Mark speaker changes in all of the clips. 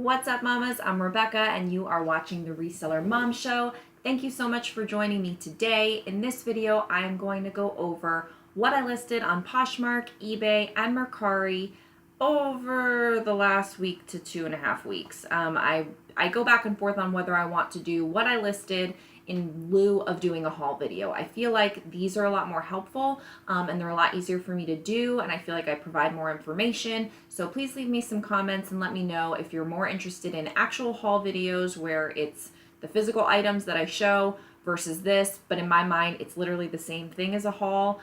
Speaker 1: What's up, mamas? I'm Rebecca, and you are watching the Reseller Mom Show. Thank you so much for joining me today. In this video, I am going to go over what I listed on Poshmark, eBay, and Mercari over the last week to 2.5 weeks. I go back and forth on whether I want to do what I listed in lieu of doing a haul video. I feel like these are a lot more helpful and they're a lot easier for me to do, and I feel like I provide more information. So please leave me some comments and let me know if you're more interested in actual haul videos where it's the physical items that I show versus this, but in my mind it's literally the same thing as a haul.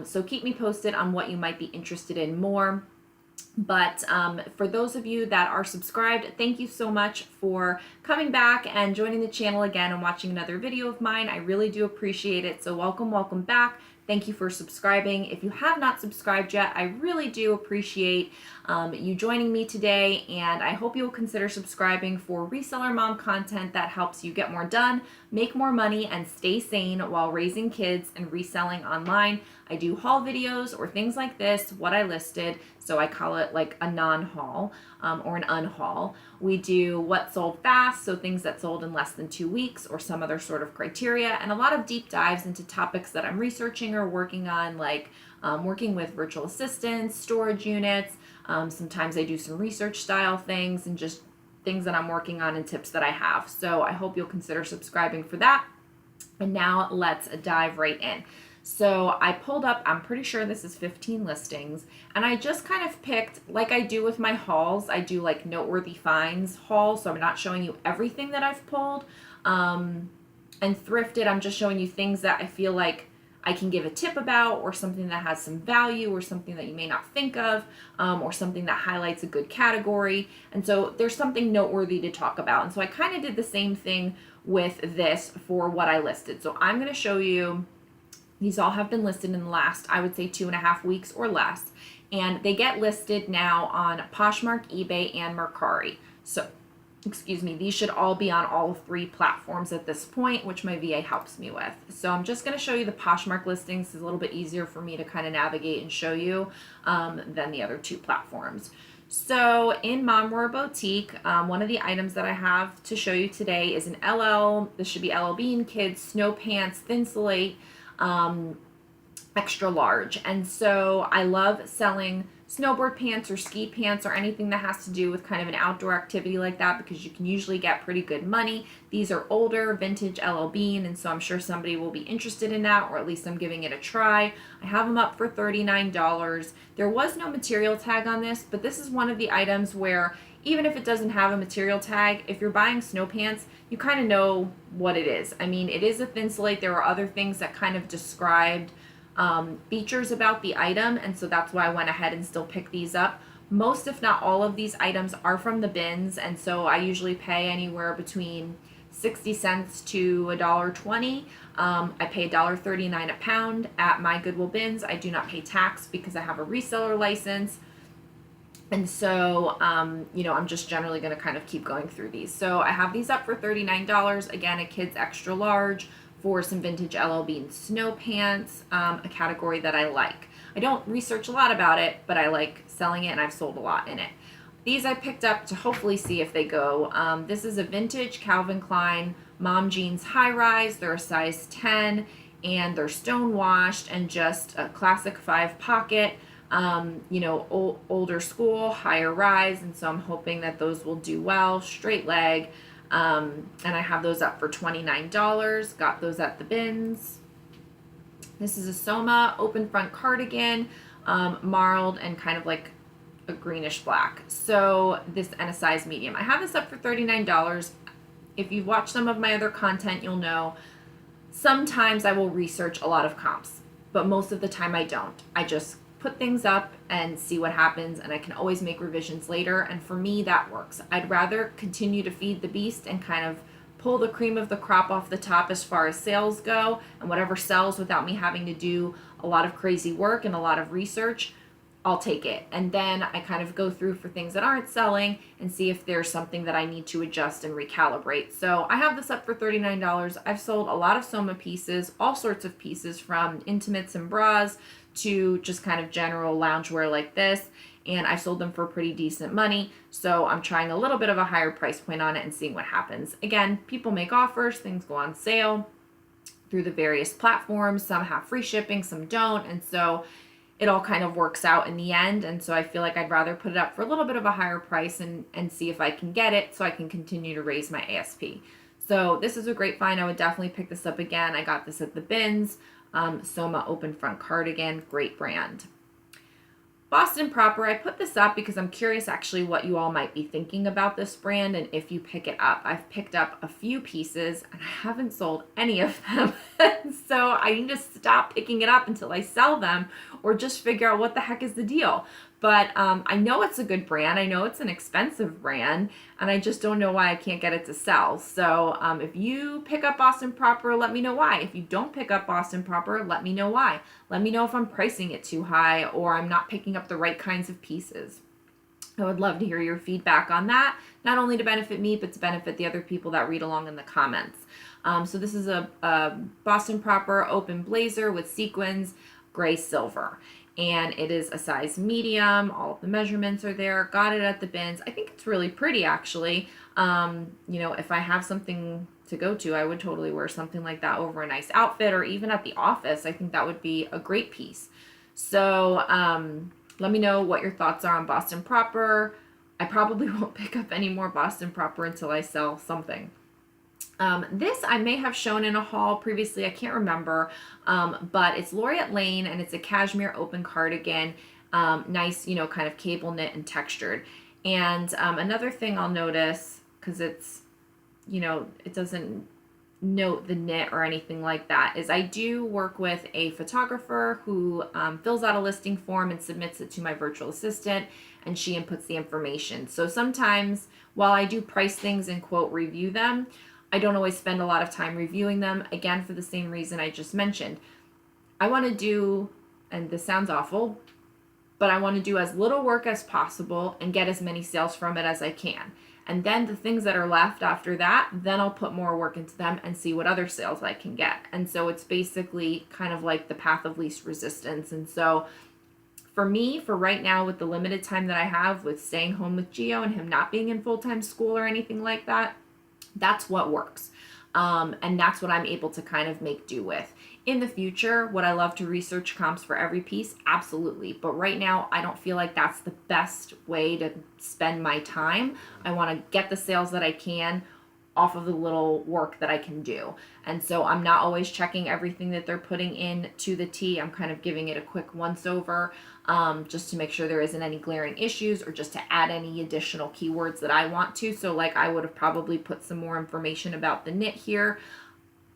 Speaker 1: So keep me posted on what you might be interested in more. But for those of you that are subscribed, thank you so much for coming back and joining the channel again and watching another video of mine. I really do appreciate it. So welcome back. Thank you for subscribing. If you have not subscribed yet, I really do appreciate you joining me today, and I hope you'll consider subscribing for reseller mom content that helps you get more done, make more money, and stay sane while raising kids and reselling online. I do haul videos or things like this, what I listed, so I call it like a non-haul or an unhaul. We do what sold fast, so things that sold in less than 2 weeks or some other sort of criteria, and a lot of deep dives into topics that I'm researching or working on, like working with virtual assistants, storage units. Sometimes I do some research style things and just things that I'm working on and tips that I have. So I hope you'll consider subscribing for that. And now let's dive right in. So I pulled up, I'm pretty sure this is 15 listings, and I just kind of picked, like I do with my hauls, I do like noteworthy finds hauls, so I'm not showing you everything that I've pulled. And thrifted, I'm just showing you things that I feel like I can give a tip about, or something that has some value, or something that you may not think of, or something that highlights a good category. And so there's something noteworthy to talk about. And so I kind of did the same thing with this for what I listed. So I'm going to show you, these all have been listed in the last, I would say, 2.5 weeks or less. And they get listed now on Poshmark, eBay, and Mercari. So, excuse me, these should all be on all 3 platforms at this point, which my VA helps me with. So I'm just going to show you the Poshmark listings. It's a little bit easier for me to kind of navigate and show you than the other 2 platforms. So in Mom Roar Boutique, one of the items that I have to show you today is an LL, this should be LL Bean Kids Snow Pants Thinsulate extra large. And so I love selling snowboard pants or ski pants or anything that has to do with kind of an outdoor activity like that, because you can usually get pretty good money. These are older vintage LL Bean, and so I'm sure somebody will be interested in that, or at least I'm giving it a try. I have them up for $39. There was no material tag on this, but this is one of the items where even if it doesn't have a material tag, if you're buying snow pants, you kind of know what it is. I mean, it is a Thinsulate. There are other things that kind of described features about the item, and so that's why I went ahead and still picked these up. Most, if not all, of these items are from the bins, and so I usually pay anywhere between 60 cents to $1.20. I pay $1.39 a pound at my Goodwill bins. I do not pay tax because I have a reseller license. And so, I'm just generally going to kind of keep going through these. So I have these up for $39. Again, a kid's extra large for some vintage LL Bean snow pants, a category that I like. I don't research a lot about it, but I like selling it, and I've sold a lot in it. These I picked up to hopefully see if they go. This is a vintage Calvin Klein mom jeans high rise. They're a size 10, and they're stone washed and just a classic 5 pocket. Older school, higher rise, and so I'm hoping that those will do well. Straight leg, and I have those up for $29. Got those at the bins. This is a Soma open front cardigan, marled and kind of like a greenish black. So this, and a size medium. I have this up for $39. If you've watched some of my other content, you'll know sometimes I will research a lot of comps, but most of the time I don't. I just put things up and see what happens, and I can always make revisions later, and for me that works. I'd rather continue to feed the beast and kind of pull the cream of the crop off the top as far as sales go, and whatever sells without me having to do a lot of crazy work and a lot of research, I'll take it. And then I kind of go through for things that aren't selling and see if there's something that I need to adjust and recalibrate. So I have this up for $39. I've sold a lot of Soma pieces, all sorts of pieces, from intimates and bras to just kind of general loungewear like this. and I sold them for pretty decent money. So I'm trying a little bit of a higher price point on it and seeing what happens. Again, people make offers, things go on sale through the various platforms. Some have free shipping, some don't. And so it all kind of works out in the end. And so I feel like I'd rather put it up for a little bit of a higher price and see if I can get it so I can continue to raise my ASP. So this is a great find. I would definitely pick this up again. I got this at the bins. Soma open front cardigan, great brand. Boston Proper, I put this up because I'm curious actually what you all might be thinking about this brand and if you pick it up. I've picked up a few pieces and I haven't sold any of them. So I need to stop picking it up until I sell them or just figure out what the heck is the deal. But I know it's a good brand. I know it's an expensive brand, and I just don't know why I can't get it to sell. So if you pick up Boston Proper, let me know why. If you don't pick up Boston Proper, let me know why. Let me know if I'm pricing it too high or I'm not picking up the right kinds of pieces. I would love to hear your feedback on that, not only to benefit me, but to benefit the other people that read along in the comments. So this is a Boston Proper open blazer with sequins, gray silver. And it is a size medium. All of the measurements are there. Got it at the bins. I think it's really pretty, actually. You know, if I have something to go to, I would totally wear something like that over a nice outfit, or even at the office. I think that would be a great piece. So let me know what your thoughts are on Boston Proper. I probably won't pick up any more Boston Proper until I sell something. This I may have shown in a haul previously, I can't remember, but it's Laureate Lane and it's a cashmere open cardigan, nice, you know, kind of cable knit and textured. And another thing I'll notice, because it's, you know, it doesn't note the knit or anything like that, is I do work with a photographer who fills out a listing form and submits it to my virtual assistant, and she inputs the information. So sometimes while I do price things and quote review them, I don't always spend a lot of time reviewing them, again, for the same reason I just mentioned. I want to do, and this sounds awful, but I want to do as little work as possible and get as many sales from it as I can. And then the things that are left after that, then I'll put more work into them and see what other sales I can get. And so it's basically kind of like the path of least resistance. And so for me, for right now, with the limited time that I have with staying home with Gio and him not being in full-time school or anything like that, that's what works. And that's what I'm able to kind of make do with. In the future, would I love to research comps for every piece? Absolutely. But right now, I don't feel like that's the best way to spend my time. I want to get the sales that I can off of the little work that I can do. And so I'm not always checking everything that they're putting in to the T. I'm kind of giving it a quick once over, just to make sure there isn't any glaring issues or just to add any additional keywords that I want to. So like I would have probably put some more information about the knit here.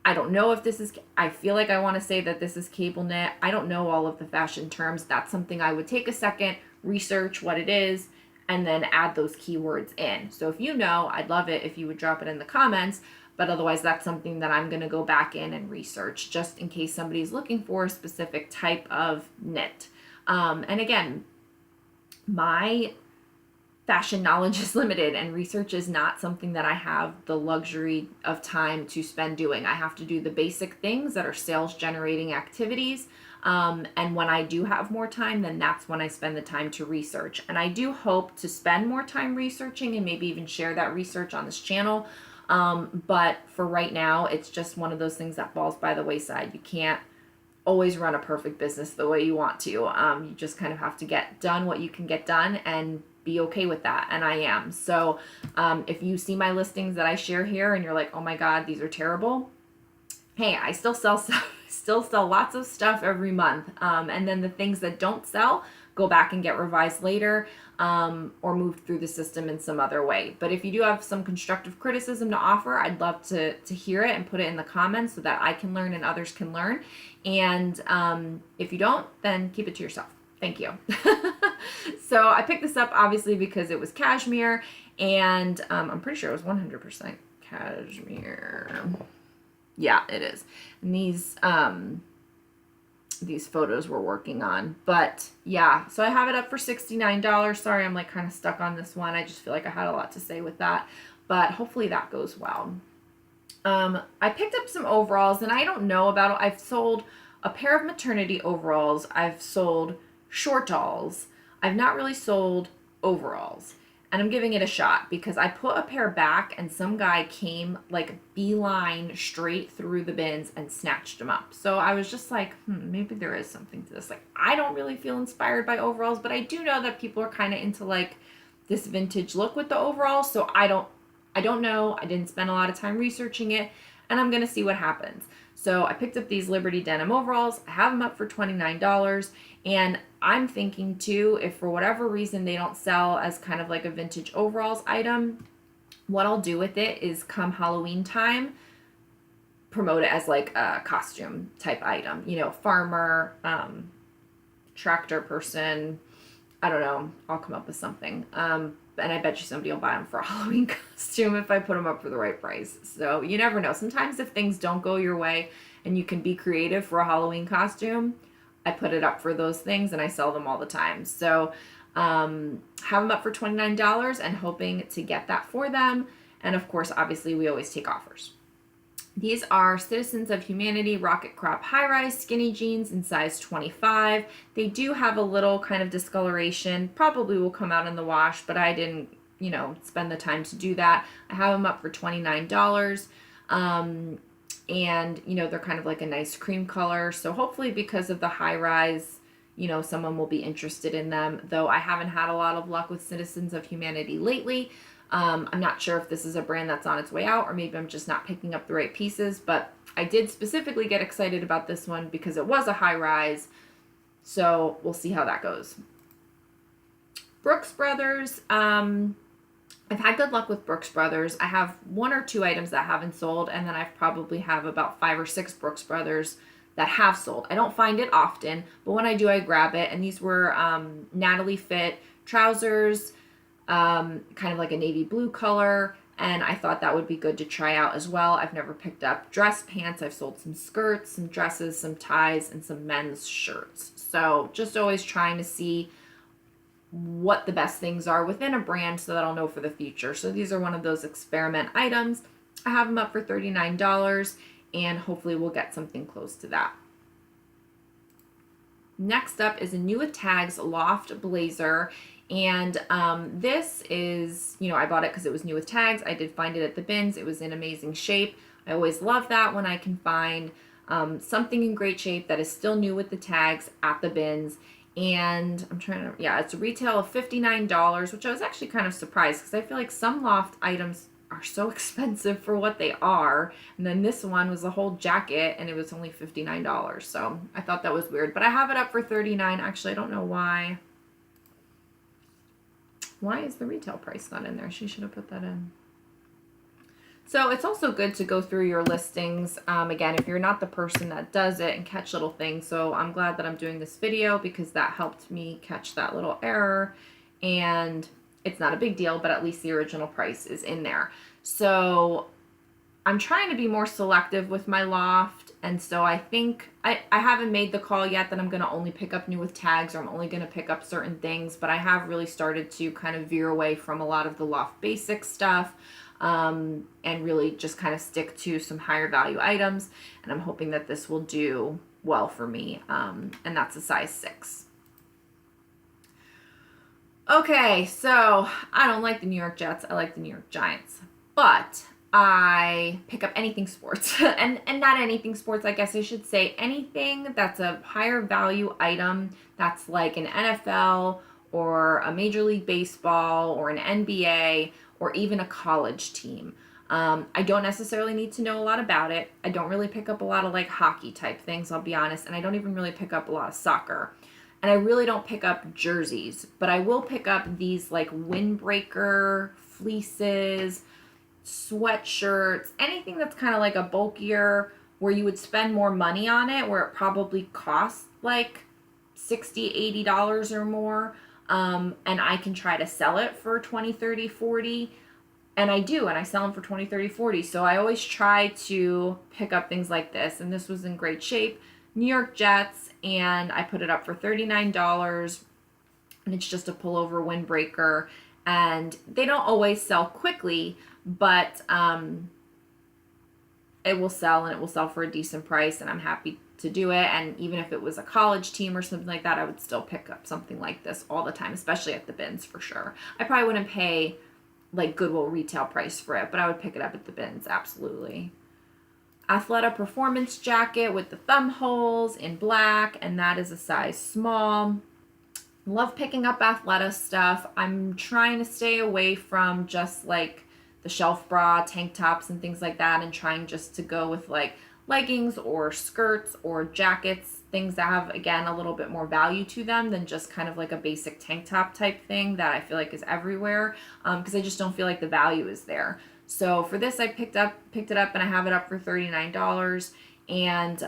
Speaker 1: I don't know if this is, I feel like I want to say that this is cable knit. I don't know all of the fashion terms. That's something I would take a second, research what it is, and then add those keywords in. So if you know, I'd love it if you would drop it in the comments, but otherwise that's something that I'm gonna go back in and research just in case somebody's looking for a specific type of knit. And again, my fashion knowledge is limited and research is not something that I have the luxury of time to spend doing. I have to do the basic things that are sales generating activities. And when I do have more time, then that's when I spend the time to research. And I do hope to spend more time researching and maybe even share that research on this channel. But for right now, it's just one of those things that falls by the wayside. You can't always run a perfect business the way you want to. You just kind of have to get done what you can get done and be okay with that. And I am. So if you see my listings that I share here and you're like, oh my God, these are terrible. Hey, I still sell stuff, still sell lots of stuff every month. And then the things that don't sell, go back and get revised later, or moved through the system in some other way. But if you do have some constructive criticism to offer, I'd love to hear it and put it in the comments so that I can learn and others can learn. And if you don't, then keep it to yourself. Thank you. So I picked this up obviously because it was cashmere, and I'm pretty sure it was 100% cashmere. Yeah, it is. And these photos we're working on. But yeah, so I have it up for $69. Sorry, I'm like kind of stuck on this one. I just feel like I had a lot to say with that, but hopefully that goes well. I picked up some overalls, and I don't know about it. I've sold a pair of maternity overalls. I've sold shortalls. I've not really sold overalls, and I'm giving it a shot because I put a pair back and some guy came like beeline straight through the bins and snatched them up. So I was just like, maybe there is something to this. Like, I don't really feel inspired by overalls, but I do know that people are kind of into like this vintage look with the overalls. So I don't know. I didn't spend a lot of time researching it, and I'm going to see what happens. So I picked up these Liberty denim overalls. I have them up for $29. And I'm thinking too, if for whatever reason they don't sell as kind of like a vintage overalls item, what I'll do with it is come Halloween time, promote it as like a costume type item. You know, farmer, tractor person, I don't know. I'll come up with something. And I bet you somebody will buy them for a Halloween costume if I put them up for the right price. So you never know. Sometimes if things don't go your way and you can be creative for a Halloween costume, I put it up for those things and I sell them all the time. So have them up for $29 and hoping to get that for them. And of course, obviously, we always take offers. These are Citizens of Humanity Rocket Crop High-Rise Skinny Jeans in size 25. They do have a little kind of discoloration. Probably will come out in the wash, but I didn't, spend the time to do that. I have them up for $29. And, they're kind of like a nice cream color. So hopefully because of the high-rise, someone will be interested in them. Though I haven't had a lot of luck with Citizens of Humanity lately. I'm not sure if this is a brand that's on its way out or maybe I'm just not picking up the right pieces, but I did specifically get excited about this one because it was a high rise. So we'll see how that goes. Brooks Brothers. I've had good luck with Brooks Brothers. I have 1 or 2 items that haven't sold, and then I probably have about 5 or 6 Brooks Brothers that have sold. I don't find it often, but when I do, I grab it. And these were Natalie fit trousers, kind of like a navy blue color, and I thought that would be good to try out as well. I've never picked up dress pants. I've sold some skirts, some dresses, some ties, and some men's shirts. So just always trying to see what the best things are within a brand so that I'll know for the future. So these are one of those experiment items. I have them up for $39, and hopefully we'll get something close to that. Next up is a New with Tags Loft Blazer. And this is, I bought it because it was new with tags. I did find it at the bins. It was in amazing shape. I always love that when I can find something in great shape that is still new with the tags at the bins. And it's a retail of $59, which I was actually kind of surprised because I feel like some loft items are so expensive for what they are. And then this one was a whole jacket and it was only $59. So I thought that was weird, but I have it up for $39. Actually, I don't know why. Why is the retail price not in there? She should have put that in. So it's also good to go through your listings, again, if you're not the person that does it, and catch little things. So I'm glad that I'm doing this video because that helped me catch that little error. And it's not a big deal, but at least the original price is in there. So I'm trying to be more selective with my loft. And so I think I haven't made the call yet that I'm going to only pick up new with tags or I'm only going to pick up certain things, but I have really started to kind of veer away from a lot of the loft basic stuff and really just kind of stick to some higher value items. And I'm hoping that this will do well for me. And that's a size 6. Okay, so I don't like the New York Jets. I like the New York Giants, but I pick up anything sports and not anything sports, I guess I should say, anything that's a higher value item that's like an NFL or a Major League Baseball or an NBA or even a college team. I don't necessarily need to know a lot about it. I don't really pick up a lot of like hockey type things, I'll be honest, and I don't even really pick up a lot of soccer. And I really don't pick up jerseys, but I will pick up these like windbreaker fleeces, sweatshirts, anything that's kind of like a bulkier where you would spend more money on it, where it probably costs like $60, $80 or more. And I can try to sell it for 20, 30, 40. And I do, and I sell them for 20, 30, 40. So I always try to pick up things like this. And this was in great shape. New York Jets, and I put it up for $39. And it's just a pullover windbreaker. And they don't always sell quickly, but it will sell, and it will sell for a decent price, and I'm happy do it. And even if it was a college team or something like that, I would still pick up something like this all the time, especially at the bins for sure. I probably wouldn't pay like Goodwill retail price for it, but I would pick it up at the bins, absolutely. Athleta performance jacket with the thumb holes in black, and that is a size small. Love picking up Athleta stuff. I'm trying to stay away from just like the shelf bra, tank tops, and things like that, and trying just to go with like leggings or skirts or jackets, things that have, again, a little bit more value to them than just kind of like a basic tank top type thing that I feel like is everywhere, because I just don't feel like the value is there. So for this, I picked it up, and I have it up for $39. And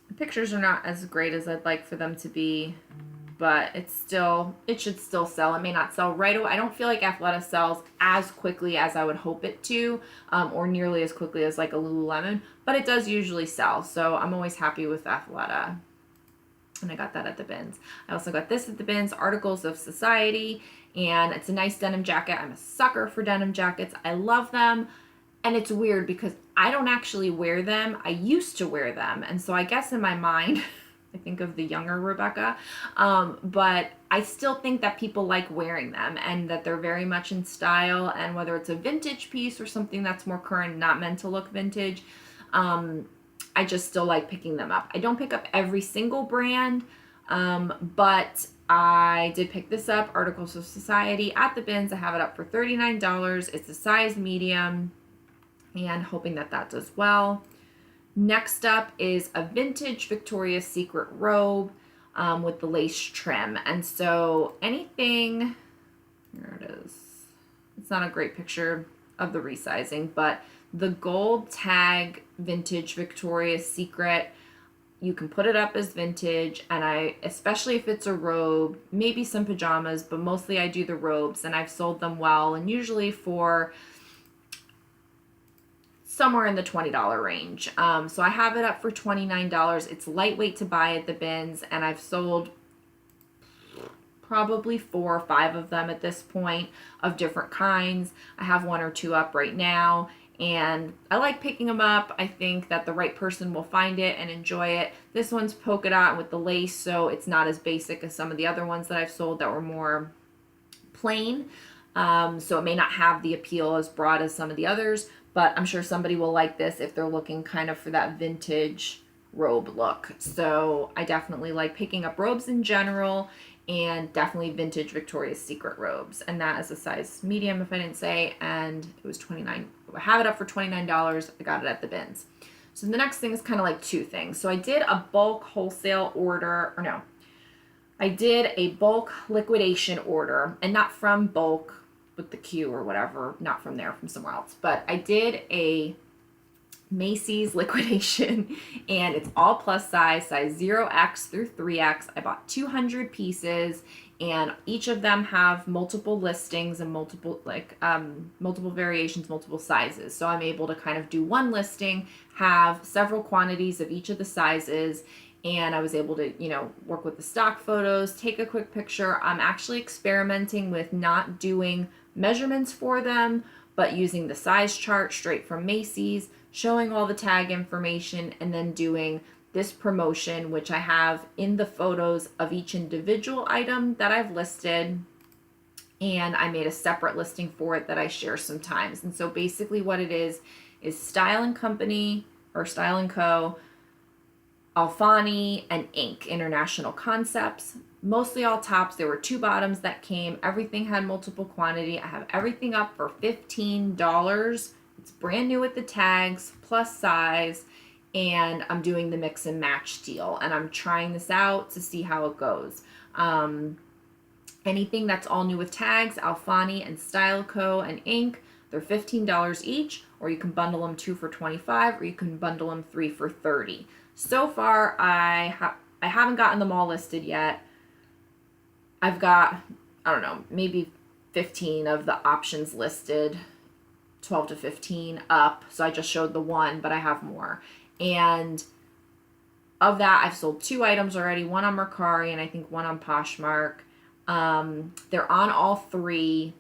Speaker 1: the pictures are not as great as I'd like for them to be, but it should still sell. It may not sell right away. I don't feel like Athleta sells as quickly as I would hope it to, or nearly as quickly as like a Lululemon, but it does usually sell. So I'm always happy with Athleta. And I got that at the bins. I also got this at the bins, Articles of Society, and it's a nice denim jacket. I'm a sucker for denim jackets. I love them. And it's weird because I don't actually wear them. I used to wear them. And so I guess in my mind, I think of the younger Rebecca, but I still think that people like wearing them and that they're very much in style. And whether it's a vintage piece or something that's more current, not meant to look vintage, I just still like picking them up. I don't pick up every single brand, but I did pick this up, Articles of Society, at the bins. I have it up for $39. It's a size medium, and hoping that that does well. Next up is a vintage Victoria's Secret robe with the lace trim. And so anything, here it is. It's not a great picture of the resizing, but the gold tag vintage Victoria's Secret, you can put it up as vintage, and especially if it's a robe, maybe some pajamas, but mostly I do the robes, and I've sold them well, and usually for somewhere in the $20 range. So I have it up for $29. It's lightweight to buy at the bins, and I've sold probably 4 or 5 of them at this point of different kinds. I have 1 or 2 up right now, and I like picking them up. I think that the right person will find it and enjoy it. This one's polka dot with the lace, so it's not as basic as some of the other ones that I've sold that were more plain. So it may not have the appeal as broad as some of the others, but I'm sure somebody will like this if they're looking kind of for that vintage robe look. So I definitely like picking up robes in general, and definitely vintage Victoria's Secret robes. And that is a size medium, if I didn't say, and it was $29. I have it up for $29. I got it at the bins. So the next thing is kind of like 2 things. So I did a bulk wholesale order, or no, I did a bulk liquidation order, and not from bulk with the Q or whatever, not from there, from somewhere else. But I did a Macy's liquidation, and it's all plus size 0X through 3X. I bought 200 pieces, and each of them have multiple listings and multiple variations, multiple sizes. So I'm able to kind of do one listing, have several quantities of each of the sizes, and I was able to, work with the stock photos, take a quick picture. I'm actually experimenting with not doing measurements for them, but using the size chart straight from Macy's, showing all the tag information, and then doing this promotion, which I have in the photos of each individual item that I've listed. And I made a separate listing for it that I share sometimes. And so basically what it is Style & Company, or Style & Co., Alfani, and Inc. International Concepts. Mostly all tops. There were 2 bottoms that came. Everything had multiple quantity. I have everything up for $15. It's brand new with the tags, plus size, and I'm doing the mix and match deal. And I'm trying this out to see how it goes. Anything that's all new with tags, Alfani and Style Co. and Inc., they're $15 each, or you can bundle them 2 for $25, or you can bundle them 3 for $30. So far, I haven't gotten them all listed yet. I've got, I don't know, maybe 15 of the options listed, 12 to 15 up. So I just showed the 1, but I have more. And of that, I've sold 2 items already, 1 on Mercari and I think 1 on Poshmark. They're on all 3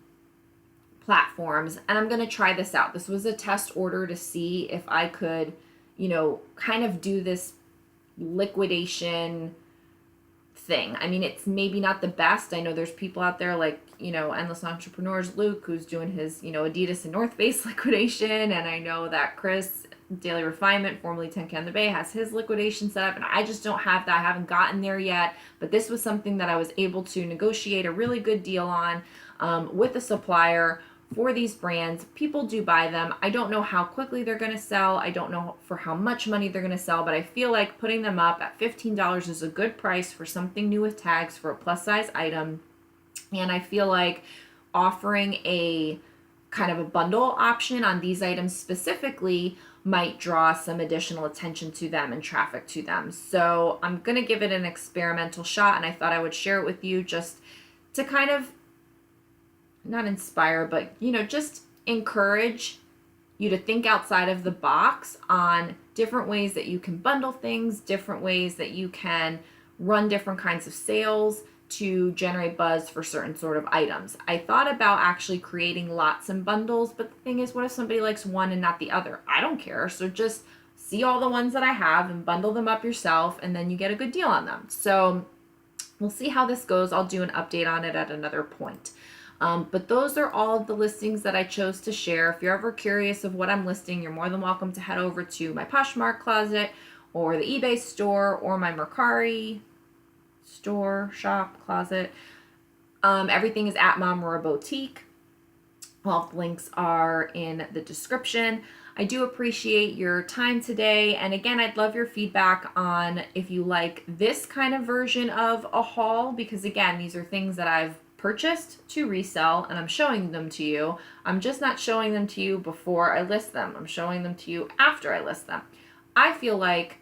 Speaker 1: platforms, and I'm going to try this out. This was a test order to see if I could kind of do this liquidation thing. I mean, it's maybe not the best. I know there's people out there like, Endless Entrepreneurs, Luke, who's doing his, Adidas and North Face liquidation. And I know that Chris, Daily Refinement, formerly 10K on the Bay, has his liquidation set up. And I just don't have that. I haven't gotten there yet. But this was something that I was able to negotiate a really good deal on with a supplier for these brands. People do buy them. I don't know how quickly they're going to sell. I don't know for how much money they're going to sell, but I feel like putting them up at $15 is a good price for something new with tags for a plus size item. And I feel like offering a kind of a bundle option on these items specifically might draw some additional attention to them and traffic to them. So I'm going to give it an experimental shot, and I thought I would share it with you just to kind of not inspire, but, just encourage you to think outside of the box on different ways that you can bundle things, different ways that you can run different kinds of sales to generate buzz for certain sort of items. I thought about actually creating lots and bundles, but the thing is, what if somebody likes one and not the other? I don't care. So just see all the ones that I have and bundle them up yourself, and then you get a good deal on them. So we'll see how this goes. I'll do an update on it at another point. But those are all of the listings that I chose to share. If you're ever curious of what I'm listing, you're more than welcome to head over to my Poshmark closet or the eBay store or my Mercari store, shop, closet. Everything is at Momra Boutique. All the links are in the description. I do appreciate your time today. And again, I'd love your feedback on if you like this kind of version of a haul, because again, these are things that I've purchased to resell and I'm showing them to you. I'm just not showing them to you before I list them. I'm showing them to you after I list them. I feel like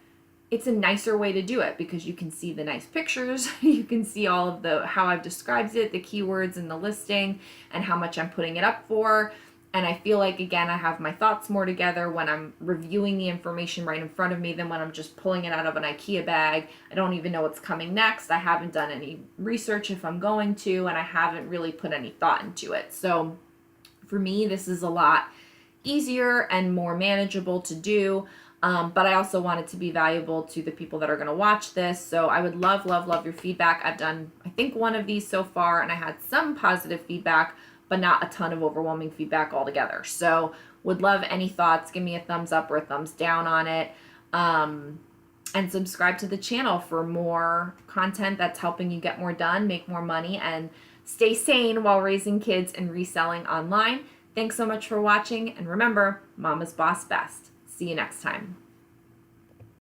Speaker 1: it's a nicer way to do it because you can see the nice pictures. You can see all of how I've described it, the keywords in the listing, and how much I'm putting it up for. And I feel like, again, I have my thoughts more together when I'm reviewing the information right in front of me than when I'm just pulling it out of an IKEA bag. I don't even know what's coming next. I haven't done any research if I'm going to, and I haven't really put any thought into it. So for me, this is a lot easier and more manageable to do. But I also want it to be valuable to the people that are going to watch this. So I would love, love, love your feedback. I've done, I think, one of these so far, and I had some positive feedback, but not a ton of overwhelming feedback altogether. So would love any thoughts. Give me a thumbs up or a thumbs down on it. And subscribe to the channel for more content that's helping you get more done, make more money, and stay sane while raising kids and reselling online. Thanks so much for watching. And remember, Mama's Boss Best. See you next time.